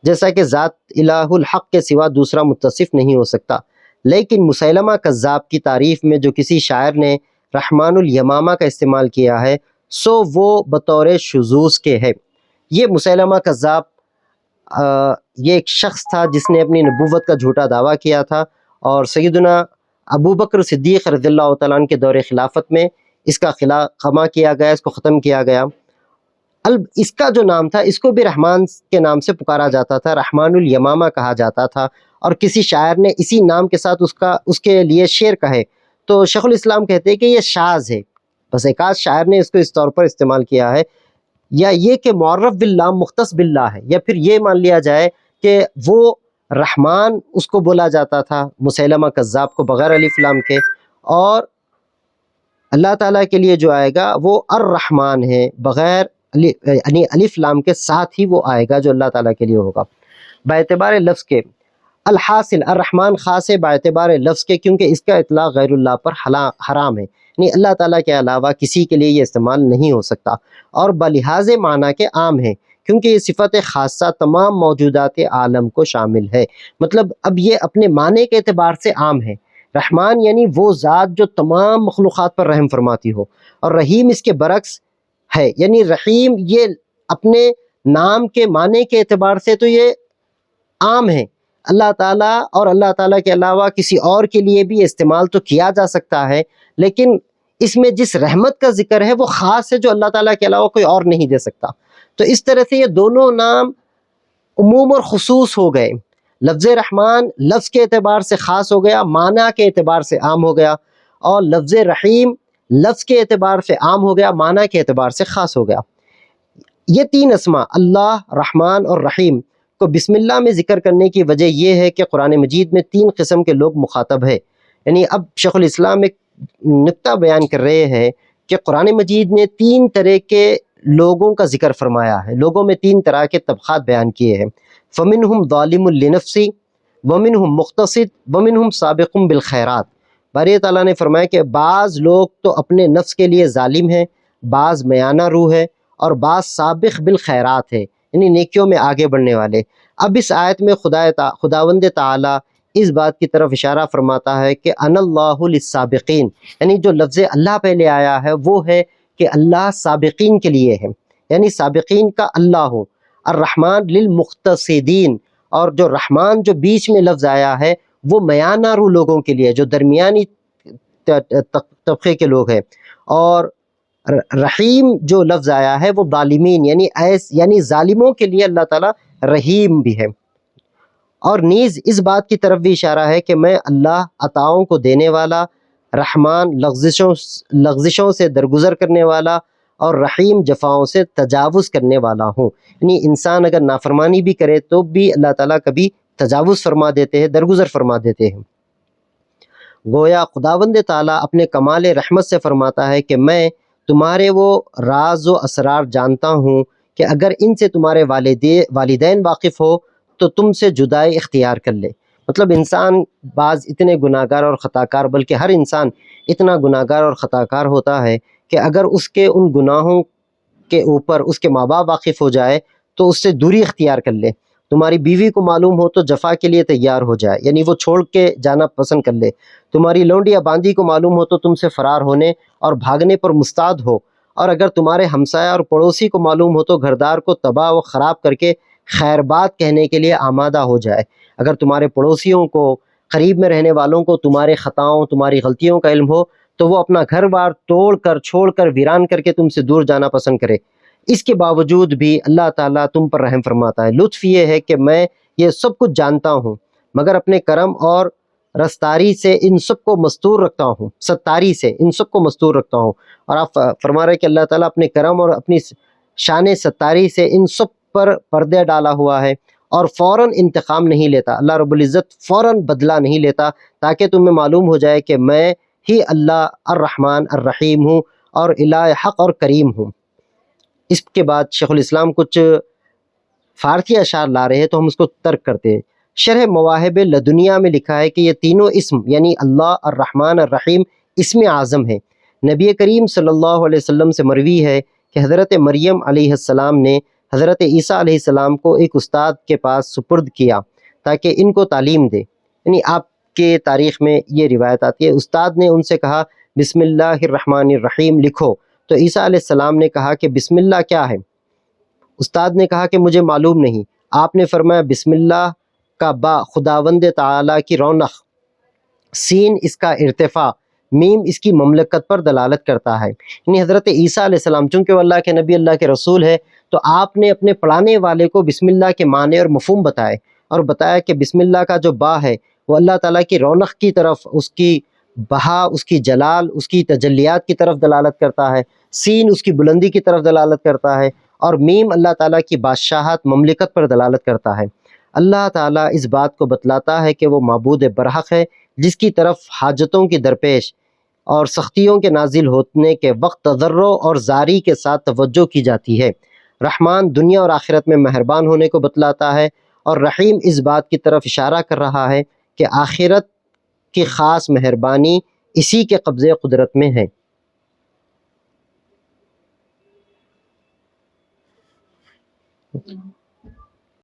[SPEAKER 1] جیسا کہ ذات الہ الحق کے سوا دوسرا متصف نہیں ہو سکتا۔ لیکن مسیلمہ کذاب کی تعریف میں جو کسی شاعر نے رحمان الیمامہ کا استعمال کیا ہے سو وہ بطور شذوذ کے ہے۔ یہ مسیلمہ کذاب یہ ایک شخص تھا جس نے اپنی نبوت کا جھوٹا دعویٰ کیا تھا، اور سیدنا ابو بکر صدیق رضی اللہ تعالیٰ عنہ کے دور خلافت میں اس کا خما کیا گیا، اس کو ختم کیا گیا۔ اس کا جو نام تھا اس کو بھی رحمان کے نام سے پکارا جاتا تھا، رحمان الیمامہ کہا جاتا تھا، اور کسی شاعر نے اسی نام کے ساتھ اس کے لیے شعر کہے تو شیخ الاسلام کہتے ہیں کہ یہ شاذ ہے، بس ایک آدھ شاعر نے اس کو اس طور پر استعمال کیا ہے، یا یہ کہ معرف باللہ مختص باللہ ہے، یا پھر یہ مان لیا جائے کہ وہ رحمان اس کو بولا جاتا تھا مسیلمہ کذاب کو بغیر الف لام کے، اور اللہ تعالیٰ کے لیے جو آئے گا وہ الرحمن ہے بغیر یعنی الف لام کے ساتھ ہی وہ آئے گا جو اللہ تعالیٰ کے لیے ہوگا۔ باعتبار لفظ کے الحاصل الرحمن خاص ہے باعتبار لفظ کے، کیونکہ اس کا اطلاق غیر اللہ پر حرام ہے، یعنی اللہ تعالیٰ کے علاوہ کسی کے لیے یہ استعمال نہیں ہو سکتا، اور بلحاظ معنی کے عام ہے کیونکہ یہ صفت خاصہ تمام موجودات عالم کو شامل ہے۔ مطلب اب یہ اپنے معنی کے اعتبار سے عام ہے۔ رحمان یعنی وہ ذات جو تمام مخلوقات پر رحم فرماتی ہو، اور رحیم اس کے برعکس ہے، یعنی رحیم یہ اپنے نام کے معنی کے اعتبار سے تو یہ عام ہے، اللہ تعالیٰ اور اللہ تعالیٰ کے علاوہ کسی اور کے لیے بھی استعمال تو کیا جا سکتا ہے، لیکن اس میں جس رحمت کا ذکر ہے وہ خاص ہے جو اللہ تعالیٰ کے علاوہ کوئی اور نہیں دے سکتا۔ تو اس طرح سے یہ دونوں نام عموم اور خصوص ہو گئے، لفظ رحمان لفظ کے اعتبار سے خاص ہو گیا، معنی کے اعتبار سے عام ہو گیا، اور لفظ رحیم لفظ کے اعتبار سے عام ہو گیا، معنی کے اعتبار سے خاص ہو گیا۔ یہ تین اسماء اللہ، رحمان اور رحیم کو بسم اللہ میں ذکر کرنے کی وجہ یہ ہے کہ قرآن مجید میں تین قسم کے لوگ مخاطب ہے، یعنی اب شیخ الاسلام ایک نکتہ بیان کر رہے ہیں کہ قرآن مجید نے تین طرح کے لوگوں کا ذکر فرمایا ہے، لوگوں میں تین طرح کے طبقات بیان کیے ہیں، فَمِنْهُمْ ظَالِمٌ لِنَفْسِهِ وَمِنْهُمْ مُقْتَصِدٌ وَمِنْهُمْ سَابِقٌ بِالْخَيْرَاتِ۔ باری تعالیٰ نے فرمایا کہ بعض لوگ تو اپنے نفس کے لیے ظالم ہیں، بعض میانہ روح ہے، اور بعض سابق بالخیرات ہے، یعنی نیکیوں میں آگے بڑھنے والے۔ اب اس آیت میں خداوند تعالیٰ اس بات کی طرف اشارہ فرماتا ہے کہ ان اللہ للسابقین، یعنی جو لفظ اللہ پہلے آیا ہے وہ ہے کہ اللہ سابقین کے لیے ہے، یعنی سابقین کا اللہ ہو۔ الرحمن للمقتصدین، اور جو رحمان جو بیچ میں لفظ آیا ہے وہ میانہ رو لوگوں کے لیے جو درمیانی طبقے کے لوگ ہیں، اور رحیم جو لفظ آیا ہے وہ ظالمین یعنی ظالموں کے لیے اللہ تعالیٰ رحیم بھی ہے۔ اور نیز اس بات کی طرف بھی اشارہ ہے کہ میں اللہ عطاؤں کو دینے والا، رحمان لغزشوں سے درگزر کرنے والا، اور رحیم جفاؤں سے تجاوز کرنے والا ہوں، یعنی انسان اگر نافرمانی بھی کرے تو بھی اللہ تعالیٰ کبھی تجاوز فرما دیتے ہیں، درگزر فرما دیتے ہیں۔ گویا خداوند تعالیٰ اپنے کمال رحمت سے فرماتا ہے کہ میں تمہارے وہ راز و اسرار جانتا ہوں کہ اگر ان سے تمہارے والدین واقف ہو تو تم سے جدائی اختیار کر لے۔ مطلب انسان بعض اتنے گناہگار اور خطاکار، بلکہ ہر انسان اتنا گناہگار اور خطاکار ہوتا ہے کہ اگر اس کے ان گناہوں کے اوپر اس کے ماں باپ واقف ہو جائے تو اس سے دوری اختیار کر لے۔ تمہاری بیوی کو معلوم ہو تو جفا کے لیے تیار ہو جائے، یعنی وہ چھوڑ کے جانا پسند کر لے۔ تمہاری لونڈی یا باندی کو معلوم ہو تو تم سے فرار ہونے اور بھاگنے پر مستعد ہو، اور اگر تمہارے ہمسایہ اور پڑوسی کو معلوم ہو تو گھردار کو تباہ و خراب کر کے خیر بات کہنے کے لیے آمادہ ہو جائے۔ اگر تمہارے پڑوسیوں کو، قریب میں رہنے والوں کو تمہارے خطاؤں، تمہاری غلطیوں کا علم ہو تو وہ اپنا گھر بار توڑ کر، چھوڑ کر، ویران کر کے تم سے دور جانا پسند کرے، اس کے باوجود بھی اللہ تعالیٰ تم پر رحم فرماتا ہے۔ لطف یہ ہے کہ میں یہ سب کچھ جانتا ہوں، مگر اپنے کرم اور رستاری سے ان سب کو مستور رکھتا ہوں، ستاری سے ان سب کو مستور رکھتا ہوں۔ اور آپ فرما رہے کہ اللہ تعالیٰ اپنے کرم اور اپنی شان ستاری سے ان سب پر پردے ڈالا ہوا ہے، اور فوراً انتقام نہیں لیتا۔ اللہ رب العزت فوراً بدلہ نہیں لیتا، تاکہ تمہیں معلوم ہو جائے کہ میں ہی اللہ الرحمن الرحیم ہوں، اور الہ حق اور کریم ہوں۔ اس کے بعد شیخ الاسلام کچھ فارسی اشعار لا رہے ہیں تو ہم اس کو ترک کرتے ہیں۔ شرح مواہب لدنیا میں لکھا ہے کہ یہ تینوں اسم یعنی اللہ، الرحمن، الرحیم اسم اعظم ہے۔ نبی کریم صلی اللہ علیہ وسلم سے مروی ہے کہ حضرت مریم علیہ السلام نے حضرت عیسیٰ علیہ السلام کو ایک استاد کے پاس سپرد کیا تاکہ ان کو تعلیم دے، یعنی آپ کے تاریخ میں یہ روایت آتی ہے۔ استاد نے ان سے کہا بسم اللہ الرحمن الرحیم لکھو، تو عیسیٰ علیہ السلام نے کہا کہ بسم اللہ کیا ہے؟ استاد نے کہا کہ مجھے معلوم نہیں۔ آپ نے فرمایا بسم اللہ کا با خداوند تعالیٰ کی رونق، سین اس کا ارتفاع، میم اس کی مملکت پر دلالت کرتا ہے۔ یعنی حضرت عیسیٰ علیہ السلام چونکہ وہ اللہ کے نبی، اللہ کے رسول ہے، تو آپ نے اپنے پڑھانے والے کو بسم اللہ کے معنی اور مفہوم بتائے، اور بتایا کہ بسم اللہ کا جو با ہے وہ اللہ تعالیٰ کی رونق کی طرف، اس کی بہا، اس کی جلال، اس کی تجلیات کی طرف دلالت کرتا ہے، سین اس کی بلندی کی طرف دلالت کرتا ہے، اور میم اللہ تعالیٰ کی بادشاہت، مملکت پر دلالت کرتا ہے۔ اللہ تعالیٰ اس بات کو بتلاتا ہے کہ وہ معبود برحق ہے جس کی طرف حاجتوں کی درپیش اور سختیوں کے نازل ہونے کے وقت تضرع اور زاری کے ساتھ توجہ کی جاتی ہے۔ رحمان دنیا اور آخرت میں مہربان ہونے کو بتلاتا ہے، اور رحیم اس بات کی طرف اشارہ کر رہا ہے کہ آخرت کی خاص مہربانی اسی کے قبضے قدرت میں ہے۔